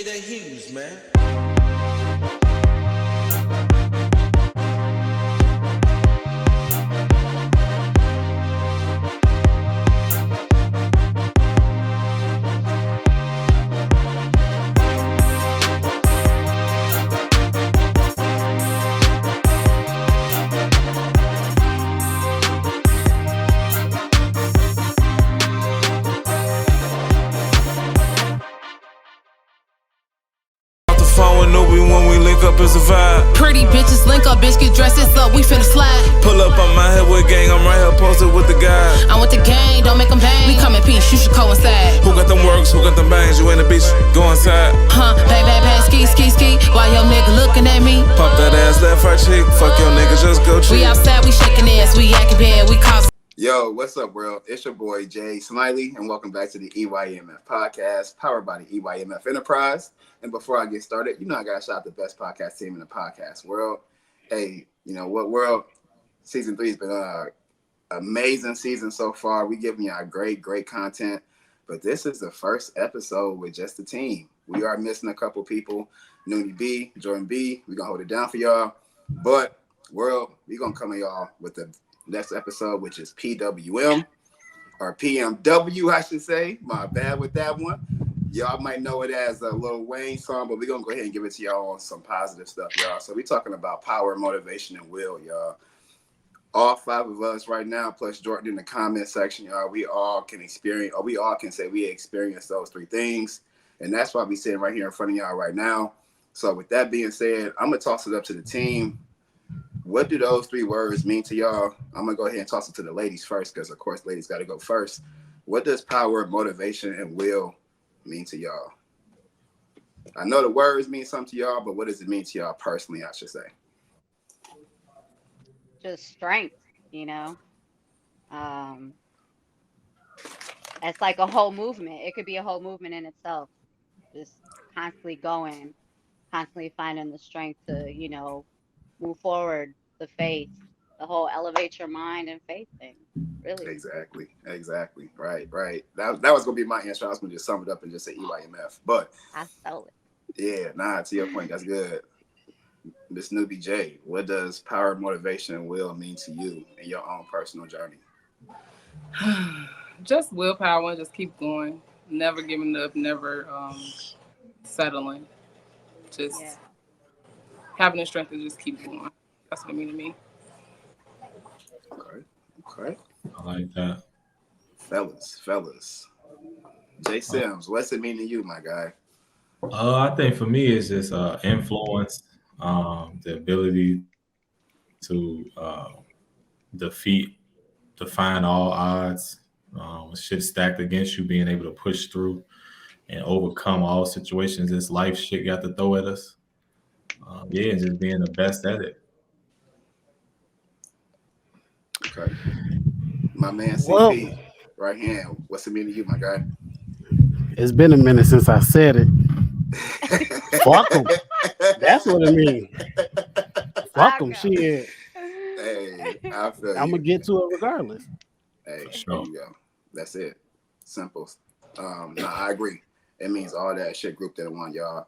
appreciate that hues, man. When we link up as a vibe. Pretty bitches link up, bitch, get dressed, it's up, we finna slide. Pull up on my head with gang, I'm right here posted with the guys. I'm with the gang, don't make them bang. We come in peace, you should coincide. Who got them works, who got them bangs? You in the beach, go inside. Bang, bang, bang, ski, ski, ski. Why your nigga looking at me? Pop that ass, left right cheek. Fuck your nigga, just go cheat. We outside, we shaking ass, we acting bad, we cause. Yo, what's up, world? It's your boy, Jay Smiley, and welcome back to the EYMF podcast, powered by the EYMF Enterprise. And before I get started, you know I got to shout out the best podcast team in the podcast world. Hey, you know what, world? Season 3 has been an amazing season so far. We giving y'all great content. But this is the first episode with just the team. We are missing a couple people. Noonie B, Jordan B. We're going to hold it down for y'all. But, world, we're going to come to y'all with the next episode, which is PWM, or PMW, I should say. My bad with that one. Y'all might know it as a Lil Wayne song, but we're going to go ahead and give it to y'all on some positive stuff, y'all. So we're talking about power, motivation, and will, y'all. All 5 of us right now, plus Jordan in the comment section, y'all, we all can experience, or we all can say we experienced those 3 things. And that's why we're sitting right here in front of y'all right now. So with that being said, I'm going to toss it up to the team. What do those 3 words mean to y'all? I'm going to go ahead and toss it to the ladies first, because, of course, ladies got to go first. What does power, motivation, and will mean to y'all? I know the words mean something to y'all, but what does it mean to y'all personally, I should say? Just strength, you know. It's like a whole movement. It could be a whole movement in itself. Just constantly going, constantly finding the strength to, you know, move forward, the faith, the whole elevate your mind and faith thing. Really. Exactly. Right. That was gonna be my answer. I was gonna just sum it up and just say EYMF. But I stole it. Yeah, to your point, that's good. Miss Newbie J, what does power, motivation, and will mean to you in your own personal journey? Just willpower, just keep going, never giving up, never settling. Just having the strength to just keep going. That's what it means to me. Okay. I like that. Fellas. Jay Sims, what's it mean to you, my guy? I think for me it's just influence, the ability to define all odds, shit stacked against you, being able to push through and overcome all situations this life shit got to throw at us. And just being the best at it. Okay. My man CP, right hand, what's it mean to you, my guy? It's been a minute since I said it. Fuck them. That's what it means. Fuck them. Shit. Hey, I feel I'm going to get to it regardless. Hey, sure. There you go. That's it. Simple. I agree. It means all that shit grouped in one, y'all.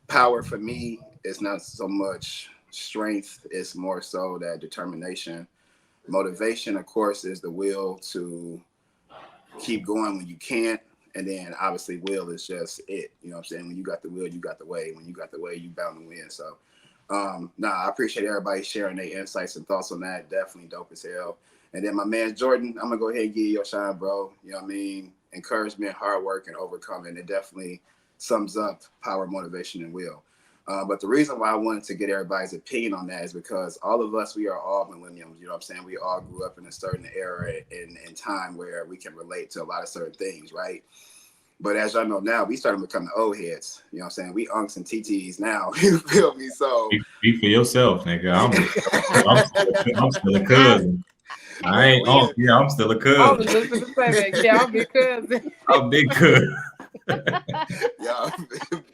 Power for me is not so much strength. It's more so that determination. Motivation, of course, is the will to keep going when you can't. And then obviously will is just it. You know what I'm saying? When you got the will, you got the way. When you got the way, you bound to win. So I appreciate everybody sharing their insights and thoughts on that. Definitely dope as hell. And then my man Jordan, I'm gonna go ahead and give you your shine, bro. You know what I mean? Encouragement, hard work, and overcoming. It definitely sums up power, motivation, and will. But the reason why I wanted to get everybody's opinion on that is because all of us, we are all millennials. You know what I'm saying? We all grew up in a certain era in time where we can relate to a lot of certain things, right? But as y'all know now, we starting becoming old heads. You know what I'm saying? We unks and TTs now. You feel me? So Speak for yourself, nigga. I'm still a cousin. I ain't unk. Yeah, I'm still a cousin. I was just going to say that. Yeah, I'm big cousin. I'm big cousin. Y'all,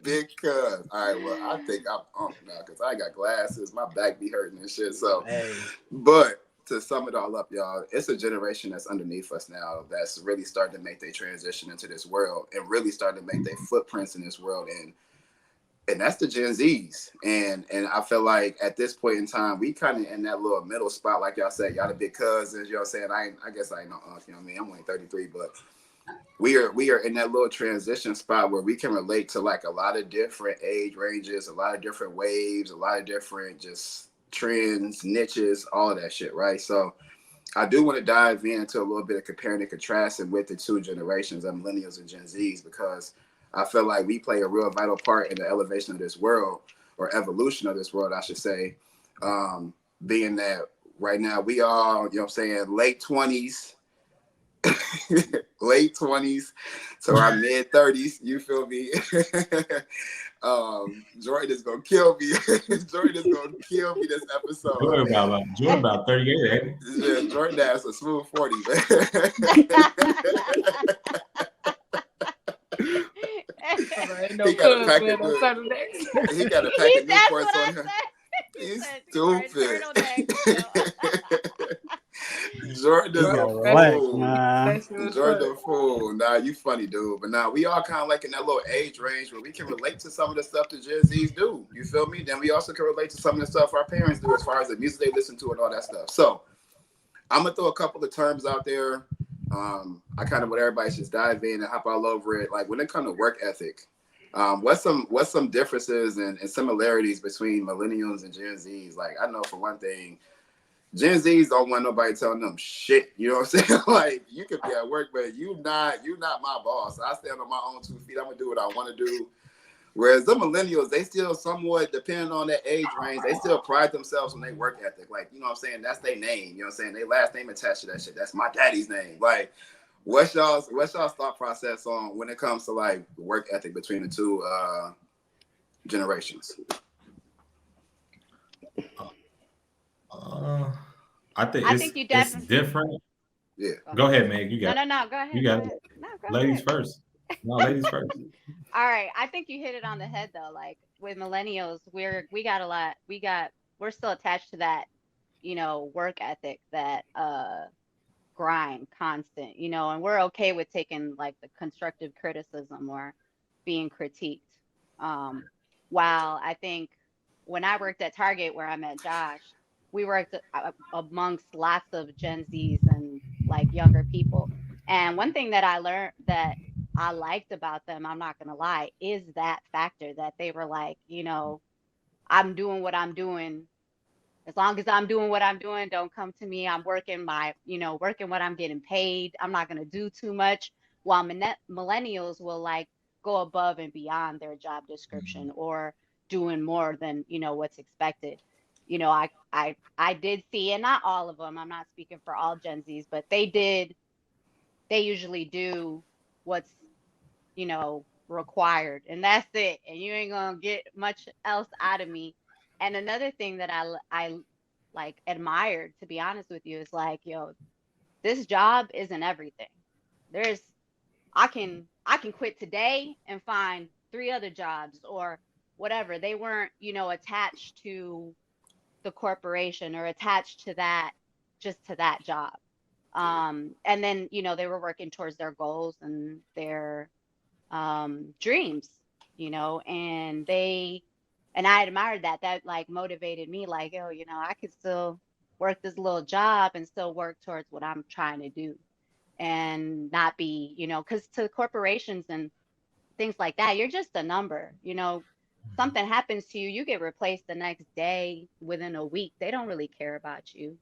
big cuz. All right, well, I think I'm unk now because I got glasses. My back be hurting and shit. So, but to sum it all up, y'all, it's a generation that's underneath us now that's really starting to make their transition into this world and really starting to make their footprints in this world, and that's the Gen Zs. And I feel like at this point in time, we kind of in that little middle spot, like y'all said, y'all the big cousins, you know what I'm saying? I guess I ain't no uncle, you know what I mean? I'm only 33, but we are in that little transition spot where we can relate to like a lot of different age ranges, a lot of different waves, a lot of different just trends, niches, all of that shit, right? So I do want to dive into a little bit of comparing and contrasting with the two generations of millennials and Gen Zs, because I feel like we play a real vital part in the elevation of this world, or evolution of this world, I should say. Being that right now we are, you know what I'm saying, late 20s, late 20s to our mid 30s, you feel me? Jordan is gonna kill me. Jordan is gonna kill me this episode. Jordan about 38, ain't he? Yeah, Jordan has a smooth 40, man. No He got a pack of on Saturday. He got a pack of Newports on him. He He's said, stupid. "Turtleneck." Jordan is You a gotta relax, fool. man. Jordan a fool. Nah, you funny, dude. But now we all kind of like in that little age range where we can relate to some of the stuff the Gen Zs do. You feel me? Then we also can relate to some of the stuff our parents do as far as the music they listen to and all that stuff. So I'm gonna throw a couple of terms out there. I kind of want everybody to just dive in and hop all over it. Like when it comes to work ethic, what's some differences and similarities between millennials and Gen Zs? Like I know for one thing, Gen Zs don't want nobody telling them shit. You know what I'm saying? Like you could be at work, but you not my boss. I stand on my own 2 feet. I'm gonna do what I want to do. Whereas the millennials, they still somewhat, depending on their age range, they still pride themselves on their work ethic. Like, you know what I'm saying? That's their name. You know what I'm saying? Their last name attached to that shit. That's my daddy's name. Like, what's y'all's thought process on when it comes to like work ethic between the two generations? I think you it's definitely. different. Yeah. Go ahead, Meg. You got No. Go ahead. You got go it. ahead. No, go Ladies ahead. first. No, ladies first. All right. I think you hit it on the head though. Like with millennials, we're still attached to that, work ethic, that grind, constant, and we're okay with taking like the constructive criticism or being critiqued. While I think when I worked at Target where I met Josh, we worked amongst lots of Gen Zs and like younger people. And one thing that I learned that I liked about them, I'm not gonna lie, is that factor that they were like, I'm doing what I'm doing. As long as I'm doing what I'm doing, don't come to me. I'm working working what I'm getting paid. I'm not gonna do too much. While millennials will like go above and beyond their job description or doing more than what's expected. I did see, and not all of them. I'm not speaking for all Gen Zs, but they usually do what's required, and that's it. And you ain't gonna get much else out of me. And another thing that I like admired, to be honest with you, is like, this job isn't everything. There's I can quit today and find 3 other jobs or whatever. They weren't, attached to the corporation or attached to that, just to that job. And then, they were working towards their goals and their dreams, and I admired that. That like motivated me, like, oh, I could still work this little job and still work towards what I'm trying to do and not be, because to corporations and things like that, you're just a number. Something happens to you, you get replaced the next day, within a week. They don't really care about you,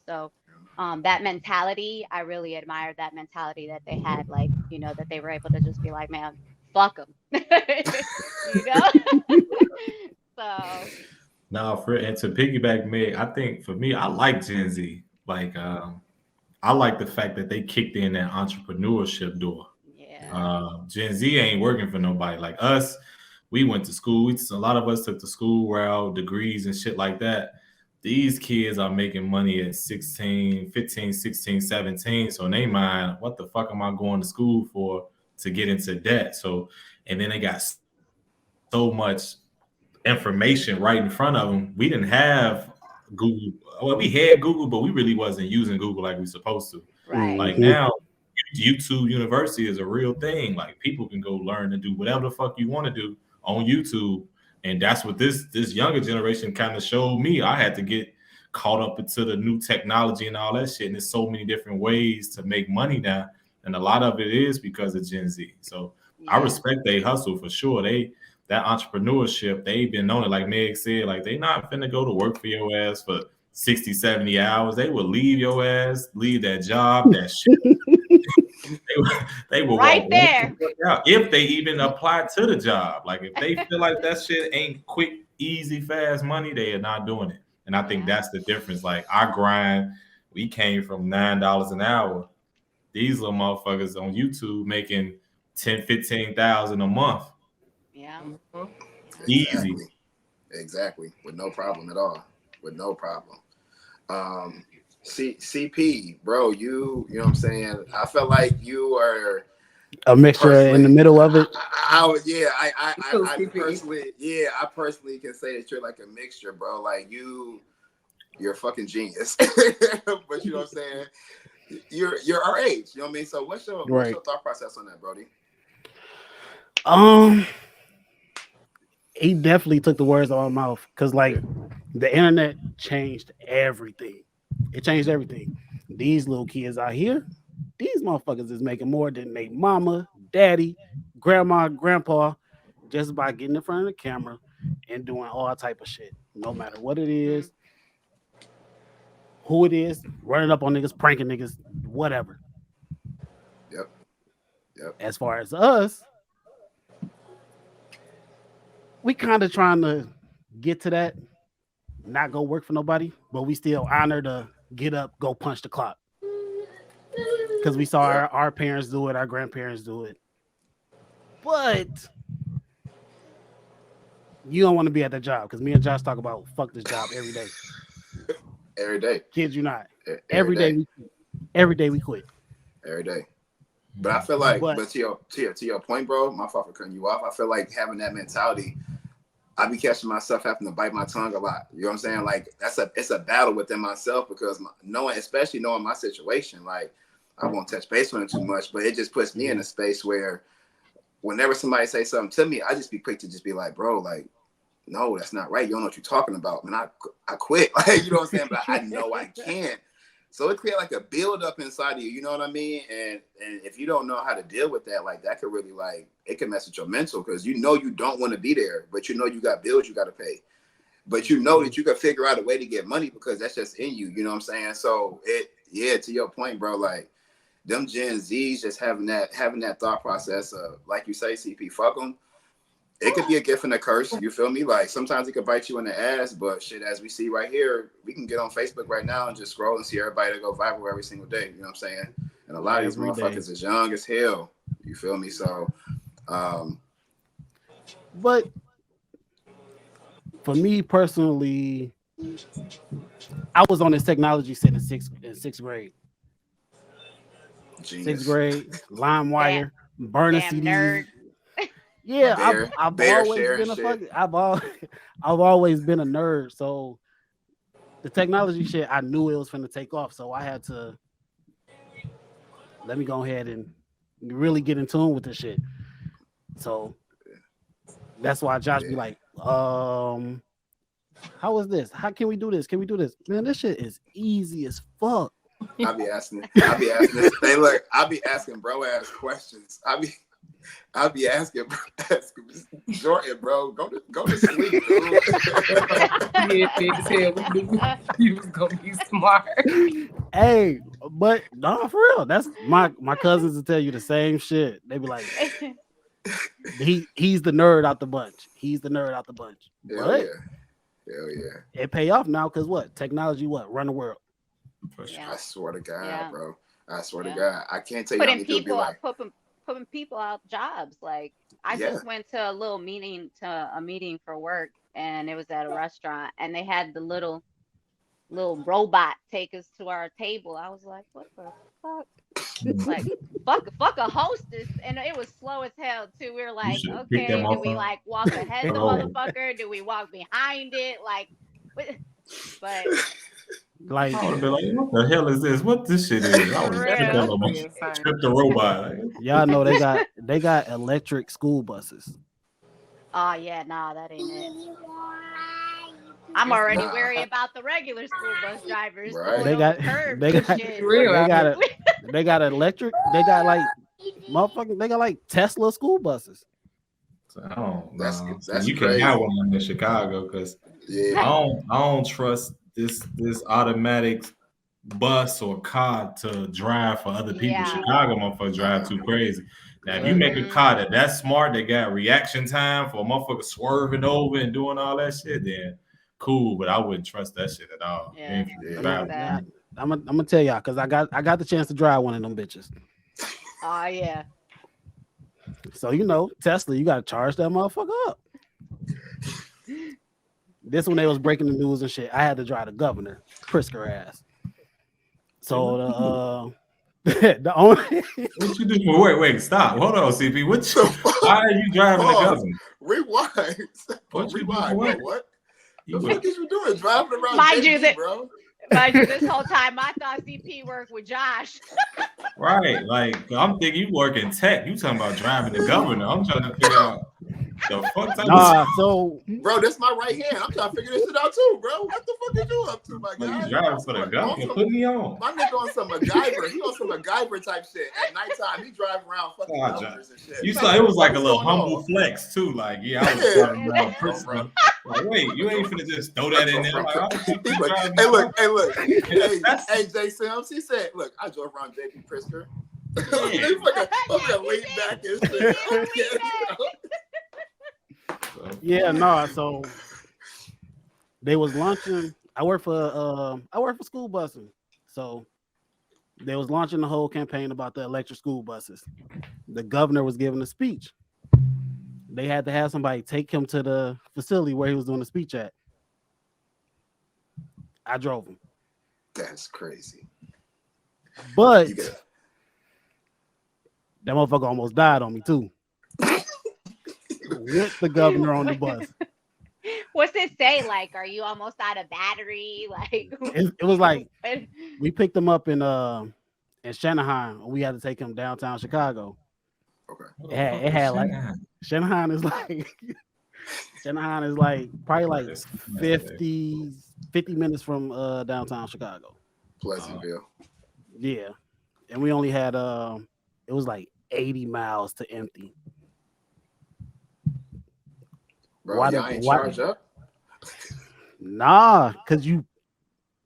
So that mentality, I really admired that mentality that they had, like, that they were able to just be like, man, fuck them, you know? So Now, and to piggyback Meg, I think for me, I like Gen Z. Like, I like the fact that they kicked in that entrepreneurship door. yeah. Gen Z ain't working for nobody. Like us, we went to school. A lot of us took the school route, degrees and shit like that. These kids are making money at 16, 15, 16, 17. So in their mind, what the fuck am I going to school for to get into debt? So, and then they got so much information right in front of them. We didn't have Google. Well, we had Google, but we really wasn't using Google like we supposed to. Right. Like Mhm. now, YouTube University is a real thing. Like people can go learn and do whatever the fuck you want to do on YouTube, and that's what this younger generation kind of showed me. I had to get caught up into the new technology and all that shit. And there's so many different ways to make money now, and a lot of it is because of Gen Z. So I Yeah. respect they hustle for sure. That entrepreneurship, they've been on it. Like Meg said, like they not finna go to work for your ass for 60, 70 hours. They will leave your ass, leave that job, that shit. They will Right walk there. out if they even apply to the job. Like if they feel like that shit ain't quick, easy, fast money, they are not doing it. And I think Yeah. that's the difference. Like our grind, we came from $9 an hour. These little motherfuckers on YouTube making 10, 15,000 a month. Yeah. Easy. Exactly. With no problem at all. With no problem. CP, bro, you know what I'm saying? I felt like you are A mixture in the middle of it. I personally can say that you're like a mixture, bro. Like you're a fucking genius. But you know what I'm saying? You're our age, you know what I mean? So what's your thought process on that, Brody? He definitely took the words out of my mouth because like the internet changed everything. It changed everything. These little kids out here, these motherfuckers is making more than they mama, daddy, grandma, grandpa, just by getting in front of the camera and doing all type of shit. No matter what it is, who it is, running up on niggas, pranking niggas, whatever. Yep. As far as us, we kind of trying to get to that, not go work for nobody, but we still honor to get up, go punch the clock. Because we saw our parents do it, our grandparents do it. But you don't want to be at that job because me and Josh talk about fuck this job every day. Every day. Kid you not. Every day we quit. Every day. But I feel like, but to your point, bro, my fault for cutting you off. I feel like having that mentality, I be catching myself having to bite my tongue a lot. You know what I'm saying? Like it's a battle within myself because especially knowing my situation, like I won't touch base on it too much, but it just puts me in a space where whenever somebody say something to me, I just be quick to just be like, bro, like, no, that's not right. You don't know what you're talking about. Man, I quit. Like, you know what I'm saying? But I know I can't. So it creates like a build up inside of you, you know what I mean? And if you don't know how to deal with that, like that could really it can mess with your mental because you know you don't want to be there, but you know you got bills you got to pay. But you know that you can figure out a way to get money because that's just in you, you know what I'm saying? So to your point, bro, like them Gen Zs just having that thought process of, like you say, CP, fuck them. It could be a gift and a curse, you feel me? Like sometimes it could bite you in the ass, but shit, as we see right here, we can get on Facebook right now and just scroll and see everybody that go viral every single day. You know what I'm saying? And a lot of these motherfuckers is young as hell. You feel me? So, but for me personally, I was on this technology set in sixth grade. Genius. Sixth grade, LimeWire, burning CDs. Nerd. Yeah, I've always been a nerd. So the technology shit, I knew it was finna take off. So I had to let me go ahead and really get in tune with this shit. So that's why Josh be like, how is this? How can we do this? Can we do this? Man, this shit is easy as fuck. I be asking. Hey, look, I be asking bro ass questions. I'll be asking Jordan, bro, go to sleep, dude. You was gonna be smart. Hey, but no, for real. That's my cousins will tell you the same shit. They be like, he's the nerd out the bunch. Hell yeah. It pay off now because what? Technology run the world. I swear to God, bro. I swear to Yeah. God. I can't tell you how many people be like putting people out jobs. Like I just went to a meeting for work, and it was at a restaurant, and they had the little robot take us to our table. I was like, what the fuck? Like fuck a hostess, and it was slow as hell too. We were like, okay, do we like walk ahead of the motherfucker? Do we walk behind it? Like But Like, I would have been like, what the hell is this? What this shit is? I would For have real. tripped the robot. Like, y'all know they got electric school buses. oh yeah, nah, that ain't it. I'm already Nah. wary about the regular school bus drivers Right. going They over got curbs they and got shit. Real they out got here. they got electric. They got like motherfucking. They got like Tesla school buses. so I don't That's know. that's You can crazy. have one in Chicago because Yeah. I don't trust this automatic bus or car to drive for other people. Yeah. Chicago motherfuckers drive too crazy. Now, if you Yeah. make a car that's smart, that got reaction time for a motherfucker swerving over and doing all that shit, then cool. But I wouldn't trust that shit at all. You Yeah. ain't finna Yeah. drive That. with me. I'm gonna tell y'all because I got the chance to drive one of them bitches. Oh yeah. So you know, Tesla, you gotta charge that motherfucker up. This when they was breaking the news and shit. I had to drive the governor, Prisker ass. So the only What you do? Wait, stop. Hold on, CP. Why are you driving the Pause. governor? Rewind. What you do Rewind, for bro. what? What? You The would- fuck is you doing? Driving around Mind you JP, that- bro. Mind you, this whole time I thought CP worked with Josh. Right, like I'm thinking you work in tech. You talking about driving the governor? I'm trying to figure out the fuck type nah. of So Bro, that's my right hand. I'm trying to figure this shit out too, bro. What the fuck is you up to, my Well, guy? you driving for the governor? Put me on. My nigga on some MacGyver. He on some MacGyver type shit. At nighttime, he drive around fucking Oh, governors and shit. You saw it was like a little What's going humble on? flex too. Like, yeah, I was Yeah. driving around Princeton. Like, wait, you ain't finna just throw that in there. Like, I was He's like, driving hey, the look, governor. hey, Jay Sims. He said, look, I drove around JP Prisker. He's like, I'm gonna lean back and shit. yeah, no. So they was launching. I work for school busing. So they was launching the whole campaign about the electric school buses. The governor was giving a speech. They had to have somebody take him to the facility where he was doing the speech at. I drove him. That's crazy. But You get that motherfucker almost died on me too. With the governor on the bus. What's it say? Like, are you almost out of battery? Like, It was like we picked him up in Shanahan. We had to take him downtown Chicago. okay. It had like Shanahan is like probably like 50 minutes from downtown Chicago. Pleasantville. Yeah. And we only had it was like 80 miles to empty. Bro, Why y'all the- ain't why- charged up? Nah, because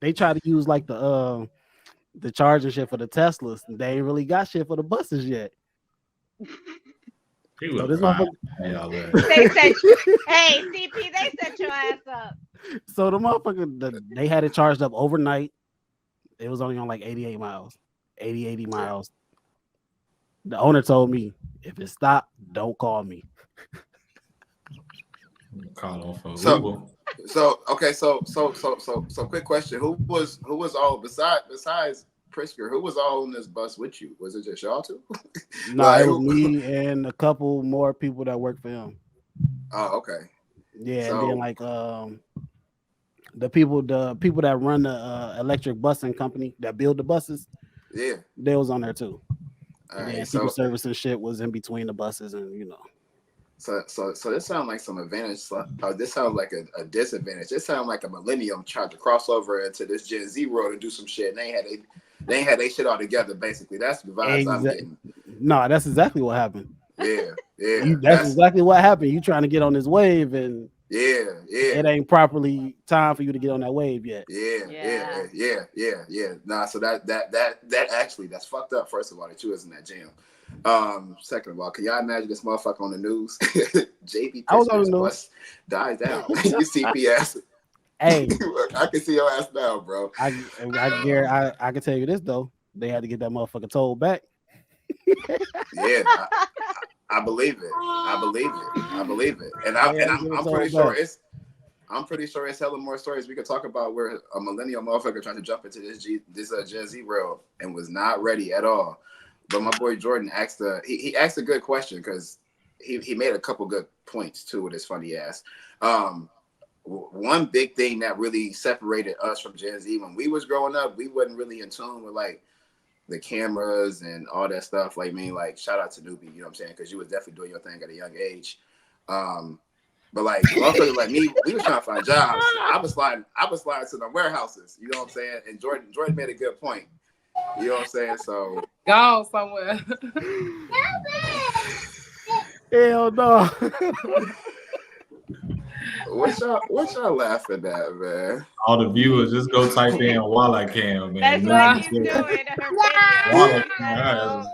they try to use like the charging shit for the Teslas. They ain't really got shit for the buses yet. He So was this crying. motherfucker, Y'all there. they said, hey, CP, they set your ass up. so the motherfucker, they had it charged up overnight. It was only on like 80 miles. The owner told me, if it stopped, don't call me. Call on for So- Uber. So okay, so quick question. Who was all besides Prisker, who was all on this bus with you? Was it just y'all two? No, Like, it was me and a couple more people that work for him. Oh, okay. Yeah, So- and then like the people that run the electric busing company that build the buses, Yeah. they was on there too. All And then right. Secret So Service and shit was in between the buses, and you know. So this sounds like some advantage. This sounds like a disadvantage. This sounds like a millennium tried to cross over into this Gen Z world and do some shit. And they ain't had they shit all together. Basically, that's the vibes I'm getting. No, that's exactly what happened. Yeah. That's exactly what happened. You trying to get on this wave, and yeah. it ain't properly time for you to get on that wave yet. Yeah. Nah, so that actually that's fucked up. First of all, that you was in that jam. Second of all, can y'all imagine this motherfucker on the news? JP I was on the Pittsburgh's news. bus dies down. You CPS. Hey, I can see your ass now, bro. I can tell you this though. They had to get that motherfucker told back. Yeah, I believe it. I believe it. And I'm pretty sure it's hella more stories we could talk about where a millennial motherfucker tried to jump into this Gen Z world and was not ready at all. But my boy Jordan asked he asked a good question because he made a couple good points too with his funny ass. one big thing that really separated us from Gen Z when we was growing up, we wasn't really in tune with like the cameras and all that stuff. Like, I mean, like, shout out to Newbie, you know what I'm saying? Because you was definitely doing your thing at a young age. But like motherfuckers like me, we was trying to find jobs. I was sliding to the warehouses, you know what I'm saying? And Jordan made a good point. You know what I'm saying? So Go somewhere. Hell no. What y'all laughing at, man? All the viewers, just go type in while I can, man. That's what he's doing. Her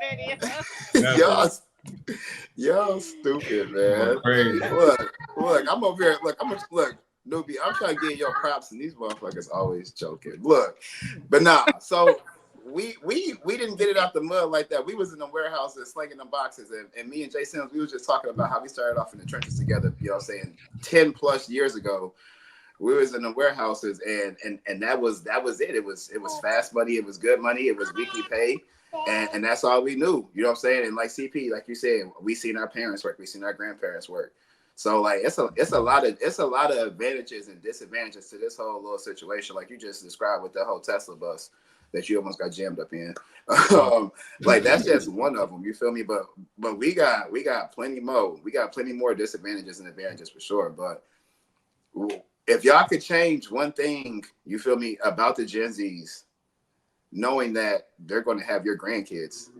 video. Y'all stupid, man. Crazy. Look, I'm over here. Look, Newbie, I'm trying to get your props, and these motherfuckers always joking. Look, but nah. So we didn't get it out the mud like that. We was in the warehouses slinging them boxes, and me and Jay Sims, we was just talking about how we started off in the trenches together. You know, what I'm saying 10 plus years ago. We was in the warehouses, and that was it. It was fast money. It was good money. It was weekly pay, and that's all we knew. You know what I'm saying? And like CP, like you said, we seen our parents work. We seen our grandparents work. So like it's a lot of advantages and disadvantages to this whole little situation. Like you just described with the whole Tesla bus that you almost got jammed up in. Like that's just one of them. You feel me? But we got plenty more. We got plenty more disadvantages and advantages for sure. But if y'all could change one thing, you feel me, about the Gen Zs, knowing that they're going to have your grandkids,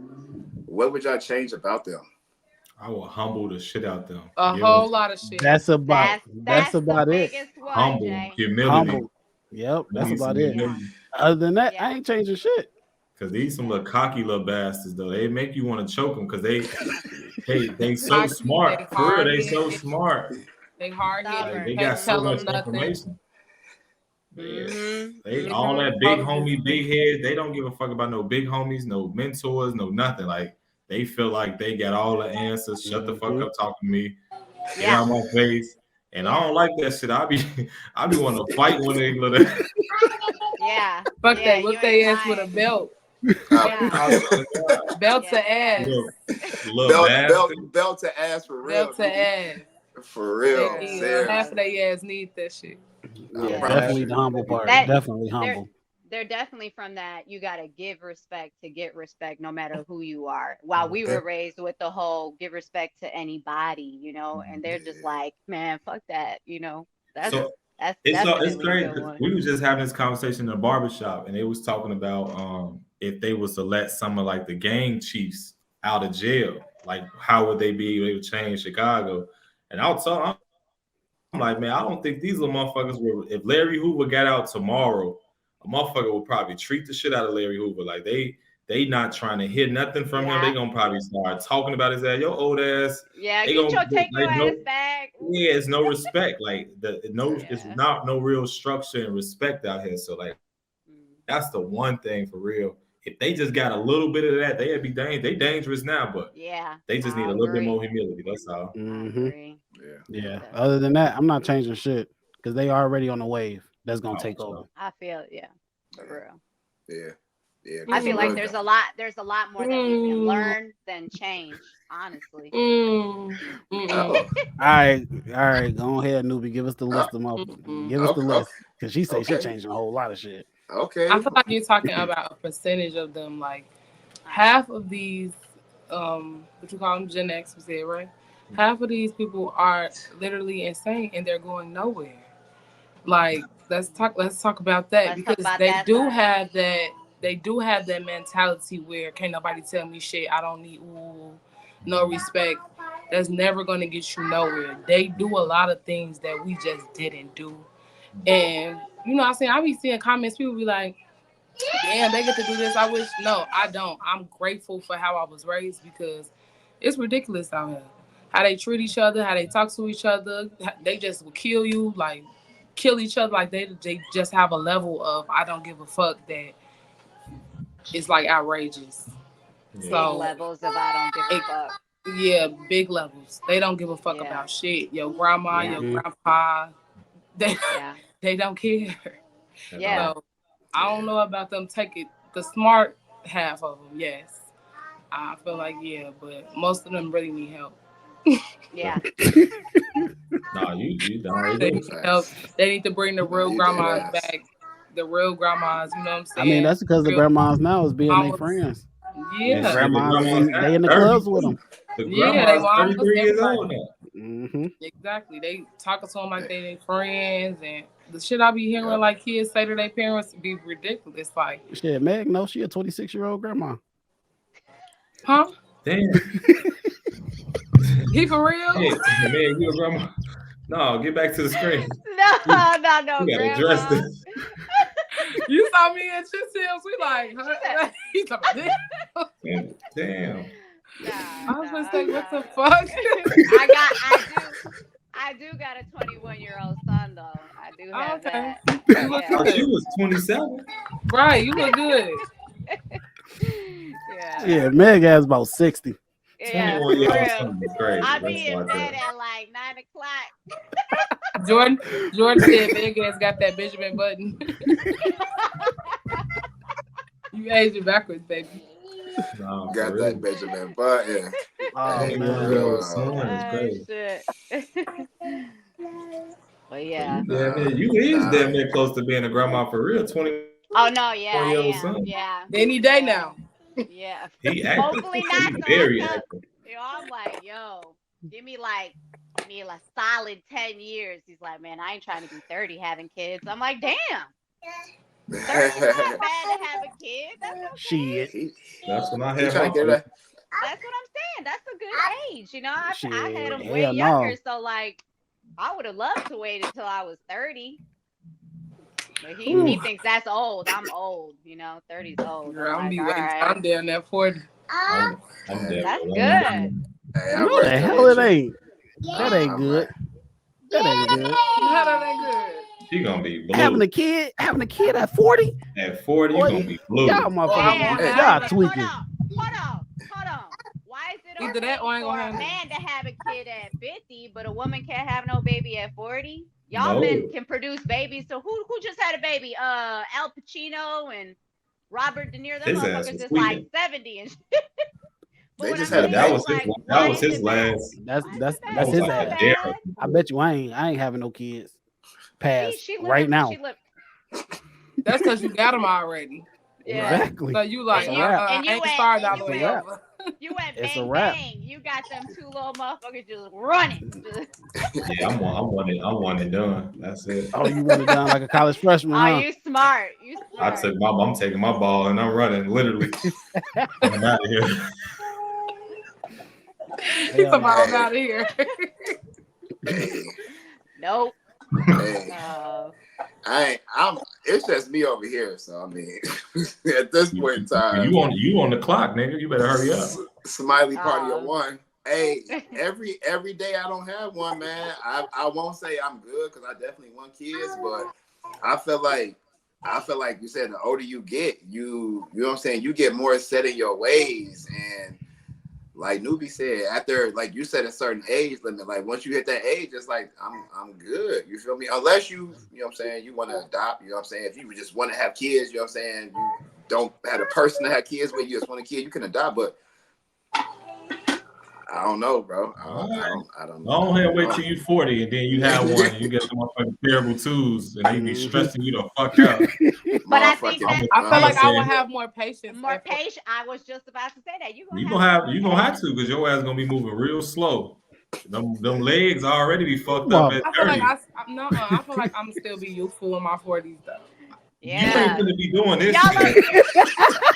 what would y'all change about them? I will humble the shit out them. A whole lot of shit. That's about it. One, Humble, Jay. humility. Humble. Yep, that's about it. Other than that, I ain't changing shit. Cause these some little cocky little bastards though. They make you want to choke them because they so smart. For real, they so smart. They hard headed. They got so much information. They all that big homie, big head. They don't give a fuck about no big homies, no mentors, no nothing. Like they feel like they got all the answers. Shut the fuck up, talking to me. Get out my face. And I don't like that shit. I be wanting to fight when they little. Yeah. Fuck that. Whip their ass with a belt. Belt to ass. Belt to ass for real. Belt to ass. For real. Half of their ass need that shit. Yeah, definitely the humble part. Definitely humble. They're definitely from that. You got to give respect to get respect no matter who you are. While we were raised with the whole give respect to anybody, you know, and they're just like, man, fuck that, you know. It's great. We was just having this conversation in the barbershop, and they was talking about if they was to let some of like the gang chiefs out of jail, like how would they be able to change Chicago? And I'm like, man, I don't think these little motherfuckers will. If Larry Hoover got out tomorrow, a motherfucker would probably treat the shit out of Larry Hoover. Like they not trying to hear nothing from him. They gonna probably start talking about his ass, your old ass. Yeah, take your ass back. Yeah, it's no respect. Like it's not no real structure and respect out here. So like that's the one thing for real. If they just got a little bit of that, they'd be they dangerous now, but they just need a little bit more humility. That's all. Yeah. Other than that, I'm not changing shit because they already on the wave that's gonna take over. I feel for real. Yeah. I feel like there's a lot more that you can learn than change, honestly. All right, go ahead, Newbie. Give us the list Give us the list. Because she said she's changing a whole lot of shit. Okay. I feel like you're talking about a percentage of them, like half of these what you call them, Gen X, we said, right? Half of these people are literally insane and they're going nowhere. Like, let's talk about that because they do have that mentality where can't nobody tell me shit. I don't need no respect. That's never gonna get you nowhere. They do a lot of things that we just didn't do. And you know, I be seeing comments, people be like, damn, they get to do this. I wish. No, I don't. I'm grateful for how I was raised because it's ridiculous out here. How they treat each other, how they talk to each other. They just will kill you, like kill each other. Like they just have a level of I don't give a fuck that it's like outrageous. Big levels of I don't give a fuck. Yeah, big levels. They don't give a fuck about shit. Your grandma, your grandpa, they don't care. Yeah. So, I don't know about them taking the smart half of them. Yes, I feel like but most of them really need help. Yeah. Nah, you nah, They it need is. to help. They need to bring the real You grandmas dead ass. back. The real grandmas, you know what I'm I mean, saying? that's because the Real grandmas now is being their mamas. friends. And Yeah. shit, the Grandmas grandma's they in the 30. clubs with them. The Yeah, they grandma's mamas, 33 years everybody. old now. Mm-hmm. Exactly. They talking to them like they their friends, and the shit I be hearing Yep. like kids say to their parents be ridiculous. Like, Shit, Meg, no, she a 26-year-old grandma. huh? Damn. He for real? Hey, man, you a grandma? No, get back to the screen. No, You no, gotta address grandma. this. You saw me and shit sales. We like, huh? He talking about this. Damn. Nah, I was gonna nah, say, what the nah. fuck? I do got a 21-year-old son though. I do Oh, have okay. that. You look Yeah. Oh, she good. was 27. Right, you look good. Yeah. Yeah, Meg has about 60. Yeah, 21 for year old real. son is crazy. I That's be in like bed that. at like 9 o'clock. Jordan said Vegas got that Benjamin Button. You aged it backwards, baby. Nah, for Got real. that Benjamin Button. Oh, Hey, 21 man. year old uh, son is crazy. Shit. But So yeah. you damn near, Nah, you is nah. damn near close to being a grandma for real. 21 Oh no, yeah, year I old am. son. Yeah. Any day now. Yeah. He active. Hopefully not. He So very I tell active. I'm like, yo, give me like solid 10 years. He's like, man, I ain't trying to be 30 having kids. I'm like, damn, 30 is not bad to have a kid. That's okay. Shit. That's when I He had trying my to get first. that. That's what I'm saying. That's a good age. You know, I had Shit. him way Hell younger. no. So like, I would have loved to wait until I was 30. But he Ooh. thinks that's old. I'm old. You know, 30's old. Girl, I'm I'm like, be all waiting. right, I'm down there 40. I'm dead that's for a long good. time. Hey, I'm No, right the there hell with it you. ain't. That ain't I'm good. right. That ain't good. How that ain't good? She gonna be Having blue. having a kid at 40? At 40, you Boy, gonna be blue. y'all I motherfuckers, won't Damn. have y'all it. tweaking. Hold on. Why is it Either that or I okay ain't for gonna a have it. man to have a kid at 50, but a woman can't have no baby at 40? Y'all No. men can produce babies. So who just had a baby? Al Pacino and Robert De Niro. Them His ass motherfuckers was is like tweaking. 70 and shit. But They what just I'm had a That saying baby. is was his. like, That why was is his it bad? last. That's Why is that's it That that's was bad? his like It's a not ass. dare. bad. I bet you I ain't having no kids past She right now. She lived. That's because you got them already. Yeah. Exactly. So you like, It's a wrap. And you ain't went started all and the you It's a way went wrap. over. you went It's a bang wrap. bang. You got them two little motherfuckers just running. Yeah, I'm one and done. That's it. Oh, you want it done like a college freshman, Oh, huh? you smart. You I smart. took I'm taking my ball and I'm running, literally. I'm out of here. He's Hell about no. out of here. Hey, Nope. hey. No. It's just me over here. So I mean, at this point in time, You on the clock, nigga. You better hurry up. Smiley party of Oh. one. Hey, every day I don't have one, man. I won't say I'm good because I definitely want kids, but I feel like you said the older you get, you know what I'm saying, you get more set in your ways. And like Nubi said, after, like you said, a certain age limit, like once you hit that age, it's like I'm good. You feel me? Unless you know what I'm saying, you want to adopt, you know what I'm saying. If you just want to have kids, you know what I'm saying, you don't have a person to have kids with, you just want a kid, you can adopt. But I don't know, bro. I don't know. Go ahead and wait till you 40 and then you have one and you get some motherfucking terrible twos and they be stressing you the fuck out. But I think that I feel like I saying, would have more patience. more patient. I was just about to say that. You gonna have to because your ass gonna be moving real slow. Them legs already be fucked up at I feel 30. like I feel like I'm still be youthful in my 40s though. You ain't gonna be doing this Y'all shit.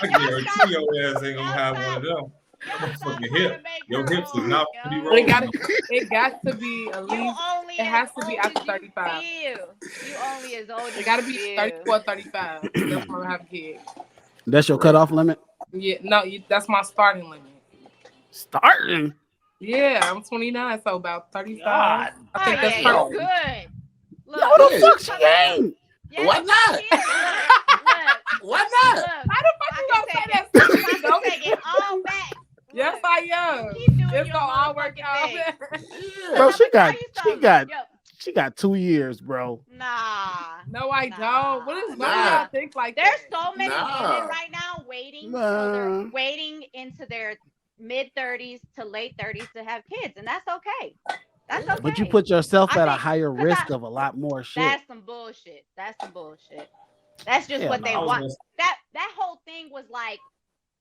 I guarantee your ass ain't gonna have one of them. Fucking hip. Your hips is not gonna be rolling. It got to be at least. It has to be after 35. You only as old as It got to be you 34, 35. That's when I'm gonna have a kid. That's your cutoff limit? Yeah, no, that's my starting limit. Starting? Yeah, I'm 29, so about 35. God. I think that's you're perfect. good. Look, No, the fuck she ain't. yes, Why not? Look, Why not? How the fuck you gonna say that? Don't take it all back. Yes, I am. Keep doing It's your gonna all work out. Yeah. Bro, Yo, she got 2 years, bro. Nah. No, I don't. What is why do Nah. y'all think like There's that? so many Nah. women right now waiting. So they're Nah. waiting into their mid 30s to late 30s to have kids, and that's okay. That's okay. But you put yourself I at a think- higher 'cause risk of a lot more shit. That's some bullshit. That's some bullshit. That's just Hell what no. they I was want. gonna- That whole thing was like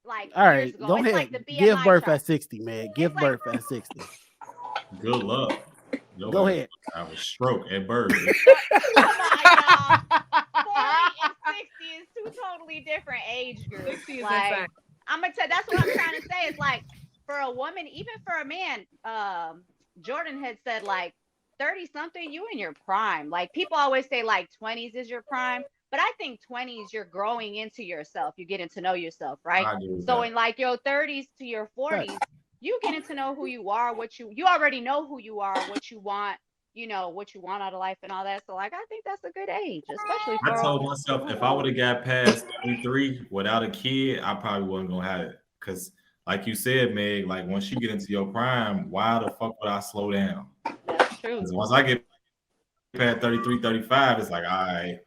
All years right, ago. go It's ahead. like the BMI Give birth chart. at 60, man. Give It's like- birth at 60. Good luck. Yo, Go ahead. I have a stroke at birth. Come on, y'all. 40 and 60 is two totally different age groups. 60 is Like, insane. I'm gonna tell. That's what I'm trying to say. It's like for a woman, even for a man. Jordan had said like 30 something, you in your prime. Like people always say like 20s is your prime, but I think 20s you're growing into yourself. You're getting to know yourself, right? I agree with So that. in like your 30s to your 40s, you getting to know who you are, what you already know who you are, what you want, you know, what you want out of life and all that. So like I think that's a good age, especially for I told myself if I would have got past 23 without a kid, I probably wasn't gonna have it. Cause like you said, Meg, like once you get into your prime, why the fuck would I slow down? that's true. Because once I get past 33, 35, it's like, all right,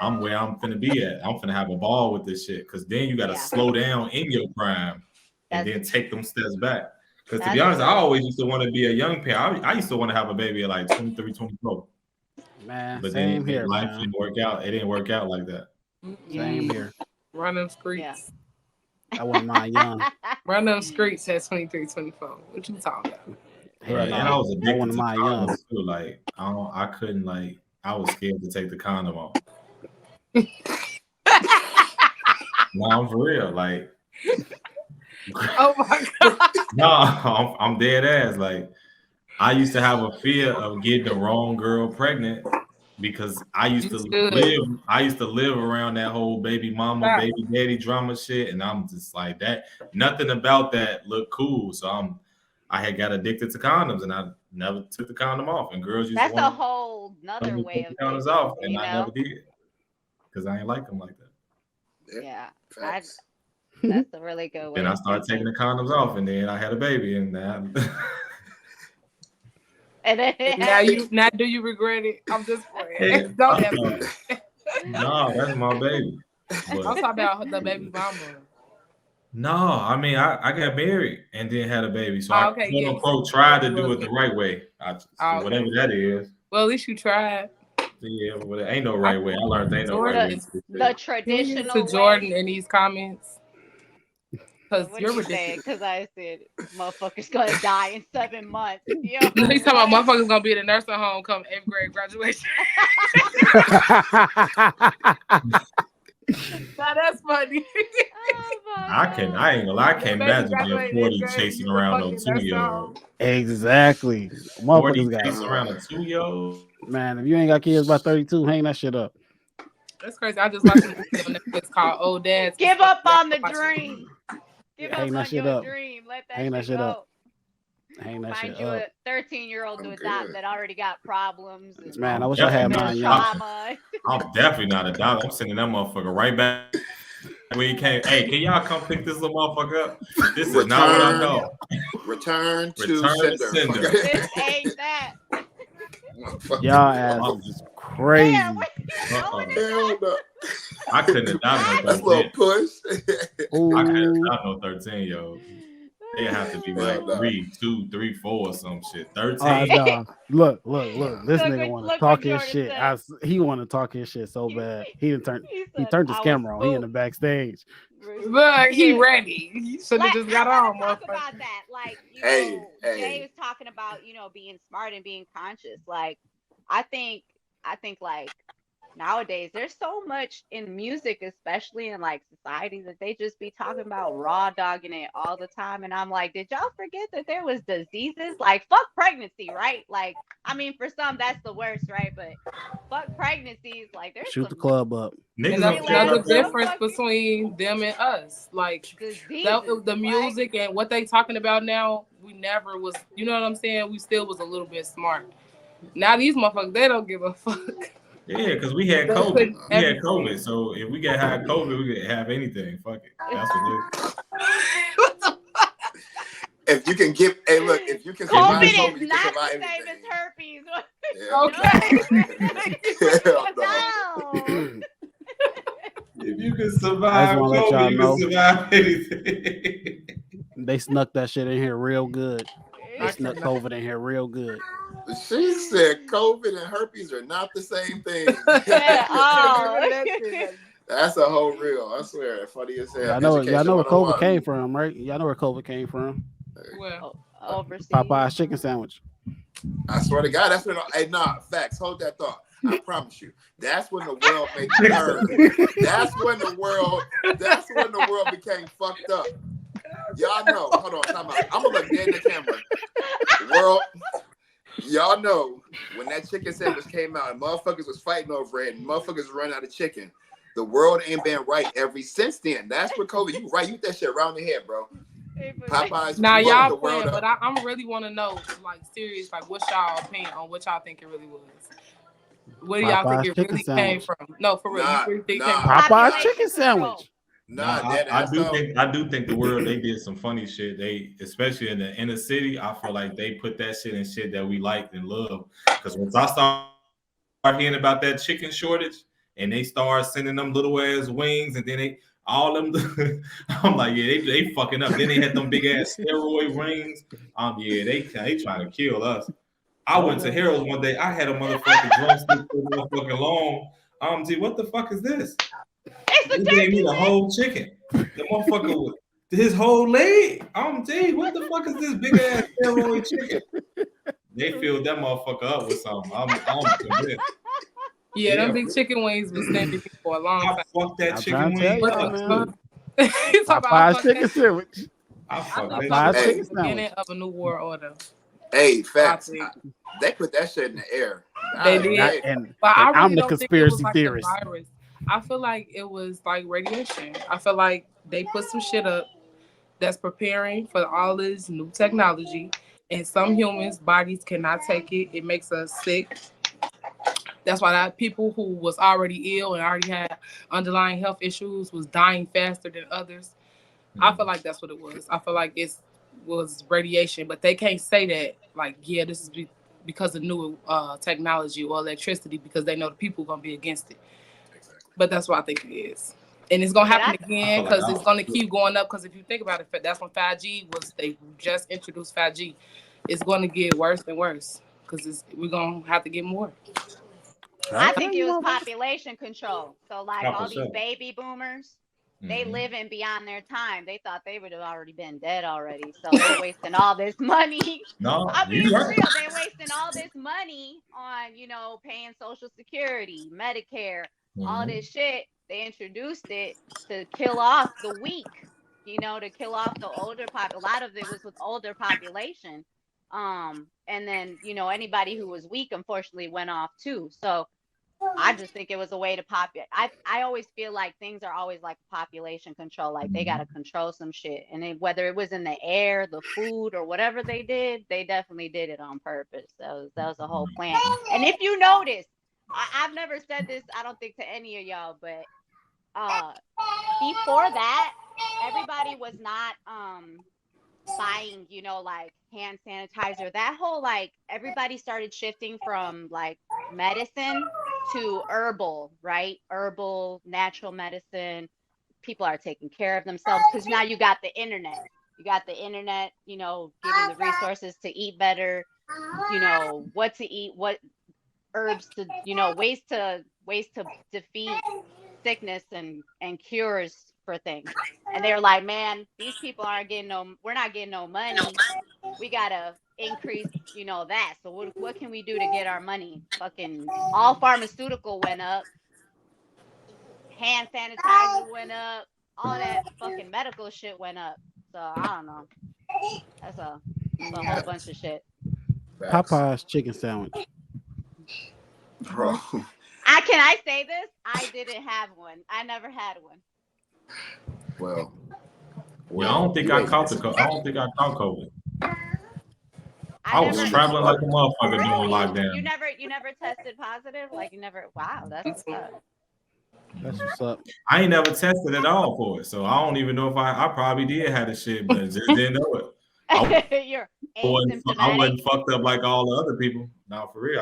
I'm where I'm finna be at. I'm finna have a ball with this shit. Cause then you gotta Yeah. slow down in your prime and That's- then take them steps back. Because to That's be honest, I true. always used to want to be a young parent. I used to want to have a baby at like 23, 24. Man, But same then here, life man. didn't work out. It didn't work out like that. Same here. Run them streets. Yeah. I wouldn't mind young. Run them streets at 23, 24. What you talking about? Hell Right. no. And I was I addicted to wouldn't mind young. condoms too. Like I couldn't like I was scared to take the condom off. No, I'm for real. Like Oh my God. no, I'm dead ass. Like I used to have a fear of getting the wrong girl pregnant because I used to live around that whole baby mama, Right. baby daddy drama shit, and I'm just like that. Nothing about that looked cool. So I had got addicted to condoms, and I never took the condom off. And girls used That's to a want whole nother way to of take the condoms thinking, off, and you I know? never did because I ain't like them like that. Yeah. Facts. That's a really good way. Then I of started taking thinking. the condoms off, and then I had a baby, and that. And then Now do you regret it? I'm just playing. Yeah. Don't ever. No, that's my baby. I'm But talking about the baby mama. no, I mean I got married and then had a baby, so Oh, I okay, quote yeah. unquote tried to do it the right way. Oh, okay. Whatever that is. Well, at least you tried. Yeah, but it ain't no right way. I learned there ain't no right way. the Can we traditional get to Jordan way. in these comments? Because What you're you saying? ridiculous. Because I said motherfuckers gonna die in 7 months. Yo, He's talking about motherfuckers gonna be in a nursing home come 8th grade graduation. Now that's funny. Oh my I ain't gonna lie, I can't Baby imagine graduated being 40 8th grade, chasing you around no a fucking nursing 2-year-old. Exactly. 40 Motherfuckers chasing got, around a 2-year-old. man, if you ain't got kids by 32, hang that shit up. That's crazy. I just watched a movie on Netflix called Old Dads. Give up on the Watch it. dream. Give Hang up that on shit your up. dream. Let that Hang that shit shit go. up. Hang that Find shit you up. a 13-year-old to I'm adopt good. that already got problems. And Man, I wish I had Definitely mine not. young. trauma. I'm definitely not a dog. I'm sending that motherfucker right back where he came. Hey, can y'all come pick this little motherfucker up? This is not what I know. Return to Return to sender. sender. This ain't that. Y'all ass is crazy. Yeah, what you going in Hell no. I couldn't adopt no That's a little 13. push. I couldn't Ooh, adopt no 13, yo. They have to be like Hell no. 3, 2, 3, 4 or some shit. 13. all right, dog. Look. This Look nigga what- want to look talk what his Jordan shit. said. He want to talk his shit so bad. He turned said, turned his "I was camera on. He in the spooked." backstage. Look, he Yeah. ready. You should have just got I on, wanna talk motherfucker. about that. Like, Hey, Jay hey. was talking about, being smart and being conscious. Like, I think like nowadays there's so much in music, especially in like society, that they just be talking about raw dogging it all the time. And I'm like, did y'all forget that there was diseases? Like, fuck pregnancy, right? Like, I mean, for some that's the worst, right? But fuck pregnancies, like there's Shoot the some club up. Niggas And don't that's care another about that. difference between them and us. Like diseases. the music and what they talking about now, we never was. You know what I'm saying? We still was a little bit smart. Now these motherfuckers, they don't give a fuck. Yeah, because we had They COVID. put We had everything. COVID. So if we get high COVID, we could have anything. Fuck it. That's what If you can give, hey, look, if you can COVID survive is COVID, you can not survive the same anything. as herpes. Yeah. Okay. Hell no. No. If you can I survive just wanna let COVID, y'all you know. can survive anything. They snuck that shit in here real good. They I snuck cannot. COVID in here real good. She said COVID and herpes are not the same thing. At all. That's a whole reel. I swear, funny as hell. Y'all know Education where COVID 101. came from, right? Y'all know where COVID came from. Well, Overseas. Popeye's chicken sandwich. I swear to God, that's when. Hey, nah, facts. Hold that thought. I promise you. That's when the world made the turn. That's when the world became fucked up. Y'all know. Hold on, time out. I'm gonna look dead in the camera. World. Y'all know when that chicken sandwich came out and motherfuckers was fighting over it and motherfuckers run out of chicken. The world ain't been right ever since then. That's what COVID. You right. You that shit around the head, bro. Popeyes. now fucked y'all the world playing, up. but I really want to know, like, serious, like, what's y'all opinion on what y'all think it really was? Where do y'all think Popeye's it chicken really came sandwich. from? No, for real. Nah, You really think it nah. came from? Popeye's Population chicken control. sandwich. Nah, I do think the world, they did some funny shit. They, especially in the inner city, I feel like they put that shit in shit that we liked and loved. Because once I start hearing about that chicken shortage and they start sending them little ass wings and then they all them I'm like, yeah, they fucking up. Then they had them big ass steroid rings. Yeah, they trying to kill us. I went to Harold's one day. I had a motherfucking drumstick so motherfucking long. Gee, what the fuck is this? It's the He gave me turkey the leg. whole chicken. The motherfucker with his whole leg. Gee, what the fuck is this big ass steroid chicken? They filled that motherfucker up with something. I'm convinced. Yeah, them Yeah, big chicken wings was standing for a long I time. fucked that I'm chicken trying to tell wing y'all, up man. too. You talk about I Popeye's fucked chicken that. sandwich. I I fucked think that COVID Popeye's shit was up. the beginning of a new world order. Hey, facts. I think. They put that shit in the air. They I- did. hey, And But I I'm really the don't think it was conspiracy like theorist. a virus. I feel like it was like radiation. I feel like they put some shit up that's preparing for all this new technology, and some humans' bodies cannot take it. It makes us sick. That's why that people who was already ill and already had underlying health issues was dying faster than others. I feel like that's what it was. I feel like it was radiation, but they can't say that like, yeah, this is because of new technology or electricity because they know the people gonna be against it. But that's what I think it is. And it's gonna happen again I feel like because it's gonna keep going up. Because if you think about it, that's when 5G was. They just introduced 5G. It's gonna get worse and worse because we're gonna have to get more. I think it was population control. So like Oh, all for these sure. baby boomers, they Mhm. living beyond their time. They thought they would have already been dead already. So they're wasting all this money. No, I'm being you right. real. They're wasting all this money on, paying Social Security, Medicare, all Mhm. this shit. They introduced it to kill off the weak, to kill off the older a lot of it was with older population. And then, anybody who was weak unfortunately went off too. So I just think it was a way to I always feel like things are always like population control. Like they got to control some shit. And whether it was in the air, the food, or whatever they did, they definitely did it on purpose. That was the whole plan. And if you notice, I've never said this, I don't think to any of y'all, but before that, everybody was not buying, like hand sanitizer. That whole like everybody started shifting from like medicine to herbal, right? Herbal, natural medicine. People are taking care of themselves because now you got the internet. You got the internet, giving the resources to eat better, what to eat, what herbs to, ways to defeat sickness and cures for things. And they're like, man, these people we're not getting no money. We gotta increase, that. So what can we do to get our money? Fucking all pharmaceutical went up, hand sanitizer went up, all that fucking medical shit went up. So I don't know. That's a whole bunch of shit. facts. Popeye's chicken sandwich. Bro. Can I say this? I didn't have one. I never had one. Well, Yeah, I don't think I caught COVID. I was traveling like a motherfucker during lockdown. You never tested positive? Like you never? Wow, that's what's up. That's what's up. I ain't never tested at all for it, so I don't even know if I probably did have the shit, but just didn't know it. You're I wasn't fucked up like all the other people. No, for real.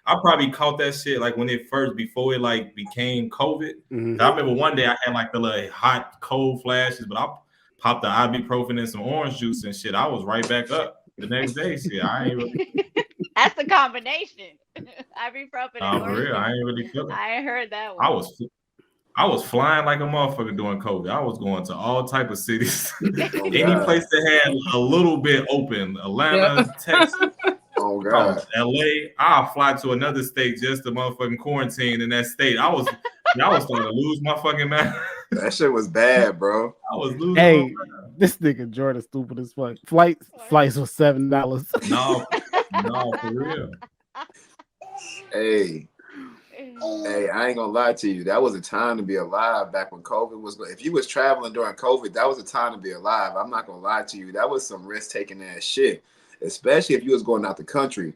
I probably caught that shit like when before it like became COVID. Mhm. I remember one day I had like the little hot cold flashes, but popped the ibuprofen and some orange juice and shit. I was right back up the next day. Shit, I ain't really. That's the combination. Ibuprofen and For orange real, I juice. ain't really feeling. I ain't heard that one. I was flying like a motherfucker during COVID. I was going to all type of cities, Oh, any God. place that had a little bit open. Atlanta, Texas, Oh, God. LA. I'll fly to another state just to motherfucking quarantine in that state. I was starting to lose my fucking mind. That shit was bad, bro. I was losing. Hey, this nigga Jordan stupid as fuck. Flights was $7. No, for real. Hey, I ain't gonna lie to you. That was a time to be alive back when COVID was. If you was traveling during COVID, that was a time to be alive. I'm not gonna lie to you. That was some risk taking ass shit, especially if you was going out the country.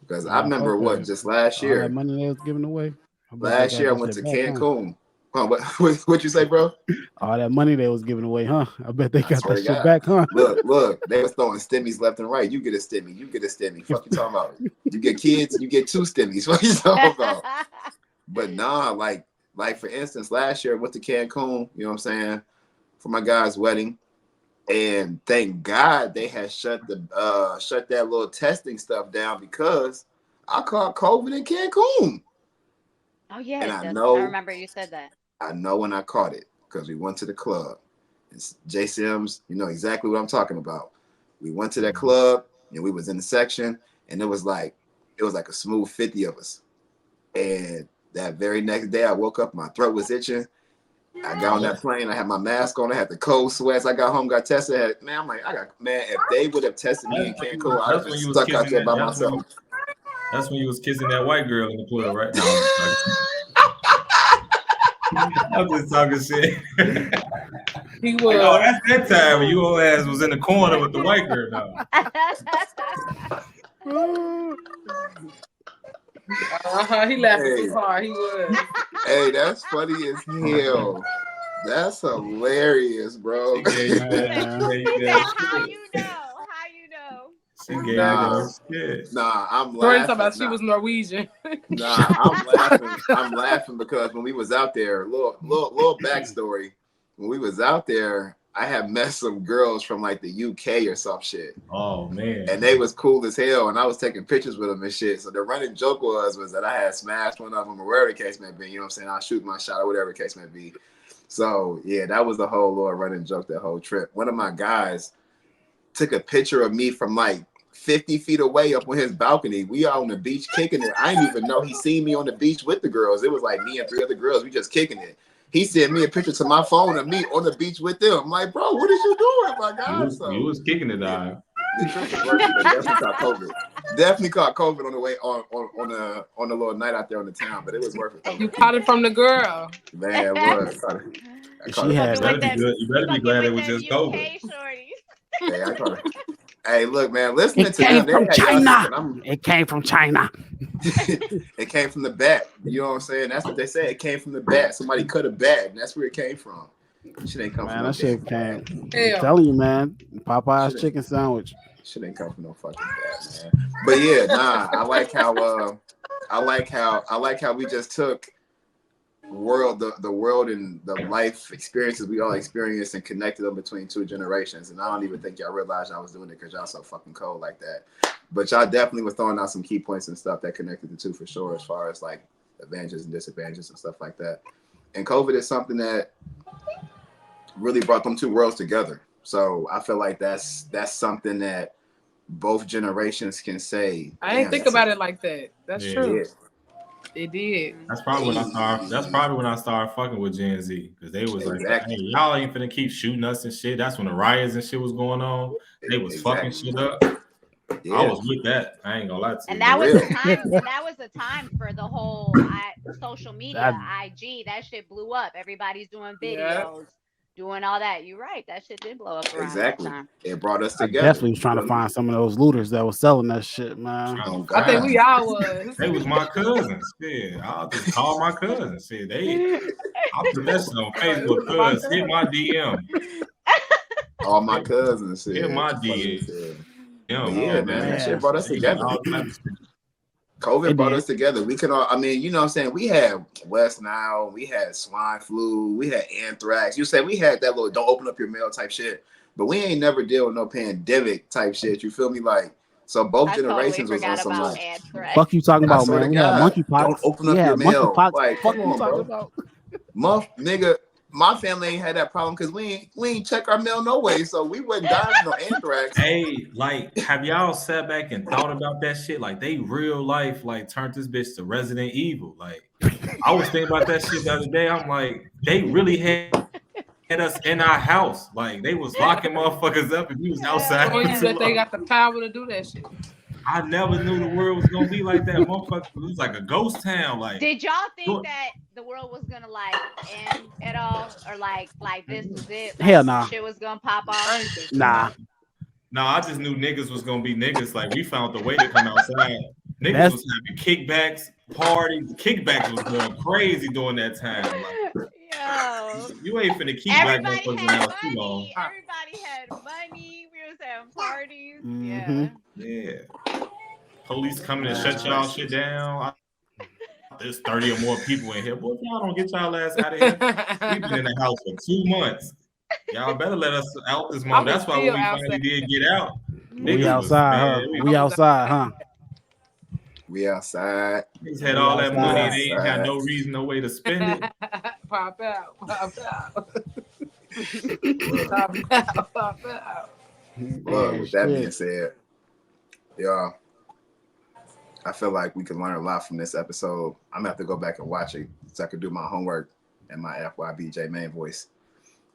Because I remember just last year. All that money they was giving away. Last year I went to Cancun. Huh, what you say, bro? All that money they was giving away, huh? I bet they got that shit God. back, huh? Look, they was throwing stimmies left and right. You get a stimmy, you get a stimmy. Fuck you talking about? You get kids, you get 2 stimmies. What you talking about? But nah, like for instance, last year I went to Cancun, you know what I'm saying, for my guy's wedding. And thank God they had shut that little testing stuff down because I caught COVID in Cancun. Oh yeah, and I remember you said that. I know when I caught it because we went to the club. It's J Sims, you know exactly what I'm talking about. We went to that club and we was in the section, and it was like a smooth 50 of us. And that very next day, I woke up, my throat was itching. I got on that plane, I had my mask on, I had the cold sweats. I got home, got tested. If they would have tested me in Cancun, I'd have been stuck out there by myself. That's when you was kissing that white girl in the club, right? No, I'm just talking shit. He was. Oh, that's that time when you old ass was in the corner with the white girl. No. He laughed too hard. He was. Hey, that's funny as hell. That's hilarious, bro. How you know? She gave us shit. Nah, I'm laughing. Talking about she was Norwegian. Nah, I'm laughing. I'm laughing because when we was out there, little backstory. When we was out there, I had met some girls from like the UK or some shit. Oh man. And they was cool as hell, and I was taking pictures with them and shit. So the running joke was that I had smashed one of them or whatever the case may be. You know what I'm saying? I'll shoot my shot or whatever the case may be. So yeah, that was the whole little running joke that whole trip. One of my guys took a picture of me from like 50 feet away up on his balcony. We are on the beach kicking it. I didn't even know he seen me on the beach with the girls. It was like me and 3 other girls. We just kicking it. He sent me a picture to my phone of me on the beach with them. I'm like, bro, what is you doing, my guy? You was kicking it, dog. The trip was working, but definitely caught COVID. Definitely caught COVID on the way on the little night out there on the town, but it was worth it. You caught it from the girl. Man, it was. She had You better be glad it was just COVID. Hey, I caught it. Hey, look, man, listening to them, from China. It came from China. It came from the bat. You know what I'm saying? That's what they say. It came from the bat. Somebody cut a bat, and that's where it came from. Shit ain't come from that shit came. Hell. I'm telling you, man. Popeye's chicken sandwich. Shit ain't come from no fucking bat, man. But yeah, nah, I like how we just took the world and the life experiences we all experienced and connected them between 2 generations. And I don't even think y'all realized I was doing it because y'all so fucking cold like that. But y'all definitely was throwing out some key points and stuff that connected the 2 for sure, as far as like advantages and disadvantages and stuff like that. And COVID is something that really brought them 2 worlds together. So I feel like that's something that both generations can say. I didn't think about it like that. That's true. Yeah. It did. That's probably when I started fucking with Gen Z, because they was like, hey, y'all ain't finna keep shooting us and shit. That's when the riots and shit was going on. They was fucking shit up. Yeah. I was with that. I ain't gonna lie to you. And that was the time. That was the time for the whole social media, IG. That shit blew up. Everybody's doing videos, doing all that. You're right. That shit did blow up around that time. It brought us together. I definitely was trying to find some of those looters that was selling that shit, man. Oh, I think we all was. They was my cousins. Yeah, I'll just call my cousins. See, I'll put that shit on Facebook. Cuz hit my DM. All my cousins. Hit my DM. Yeah, man. That shit brought us together. COVID brought us together. We could all, I mean, you know what I'm saying? We had West Nile, we had swine flu, we had anthrax. You say we had that little don't open up your mail type shit, but we ain't never deal with no pandemic type shit. You feel me? Like, so both generations was on some like, anthrax. Fuck you talking about, man? We had monkeypox. Don't open up your mail. Like, fuck come you on, talking bro. about? Nigga, my family ain't had that problem because we ain't check our mail no way, so we wouldn't die from no anthrax. Hey, like, have y'all sat back and thought about that shit? Like, they real life like turned this bitch to Resident Evil. Like, I was thinking about that shit the other day. I'm like, they really had us in our house. Like, they was locking motherfuckers up if you was outside. That they got the power to do that shit. I never knew the world was gonna be like that. Motherfucker, it was like a ghost town. Like, did y'all think that the world was gonna like end at all, or like this was it? Like, hell nah. Shit was gonna pop off. Nah. No, I just knew niggas was gonna be niggas. Like, we found the way to come outside. Niggas was having kickbacks, parties. Kickbacks was going crazy during that time. Like, yo, you ain't finna keep black motherfuckers in the house too long. Everybody had money. We was having parties. Mm-hmm. Yeah. Police coming and shut y'all shit down. There's 30 or more people in here. Boy, if y'all don't get y'all ass out of here, we've been in the house for 2 months. Y'all better let us out this month. That's why when we finally did get out, we outside, huh? We outside, huh? We outside. Niggas had all that money and they ain't had no reason, no way to spend it. Pop out. Well, with that being said, y'all, I feel like we can learn a lot from this episode. I'm gonna have to go back and watch it so I can do my homework in my FYBJ main voice.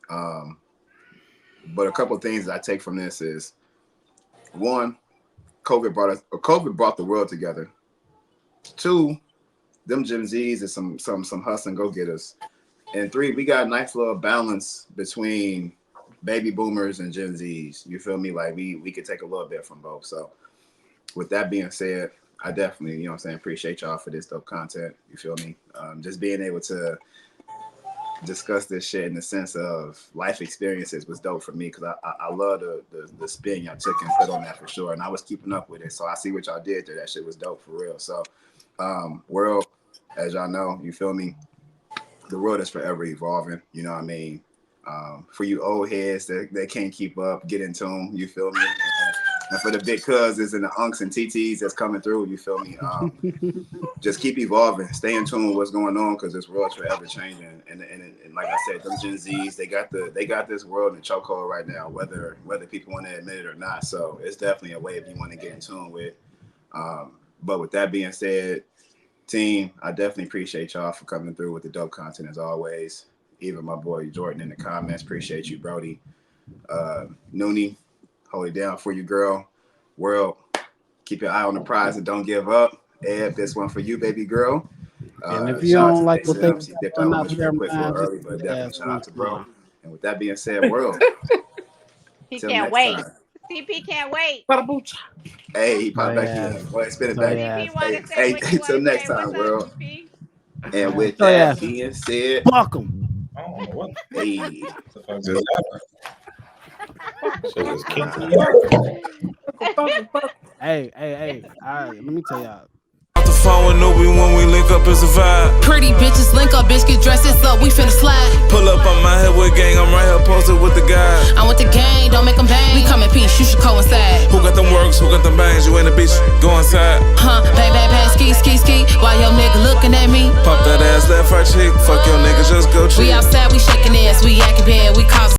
But a couple of things that I take from this is, one, COVID brought the world together. 2, them Gen Zs is some hustling go getters. And 3, we got a nice little balance between baby boomers and Gen Zs. You feel me? Like we could take a little bit from both. So with that being said, I definitely, you know what I'm saying, appreciate y'all for this dope content. You feel me? Just being able to discuss this shit in the sense of life experiences was dope for me, because I love the spin y'all took and put on that for sure. And I was keeping up with it. So I see what y'all did there. That shit was dope for real. So world, as y'all know, you feel me? The world is forever evolving. You know what I mean? For you old heads that can't keep up, get in tune. You feel me? And for the big cousins and the unks and TTs that's coming through, you feel me? Just keep evolving, stay in tune with what's going on, because this world's forever changing. And like I said, them Gen Zs, they got this world in chokehold right now, whether people want to admit it or not. So it's definitely a way if you want to get in tune with. But with that being said, team, I definitely appreciate y'all for coming through with the dope content as always. Even my boy Jordan in the comments, appreciate you, Brody. Noonie, hold it down for you, girl. World, keep your eye on the prize and don't give up. Ed, this one for you, baby girl. And if you don't like what they dipped out on the quick early, but definitely shout out to bro. And with that being said, world, he can't wait. CP can't wait. Hey, he popped back in. Boy, spin it back. Hey, till next time, world. And with that being said, fuck them. Hey. Hey. All right, let me tell y'all. Off the phone with Nubi when we link up, it's a vibe. Pretty bitches link up, bitch, get dressed, it's up, we finna slide. Pull up on my head with gang, I'm right here posted with the guys. I'm with the gang, don't make them bang. We come in peace, you should coincide. Who got them works, who got them bangs? You ain't a bitch, go inside. Bang, bang, bang, ski, while your nigga looking at me. Pop that ass, left right cheek, fuck your nigga, just go cheat. We outside, we shaking ass, we acting bad, we cause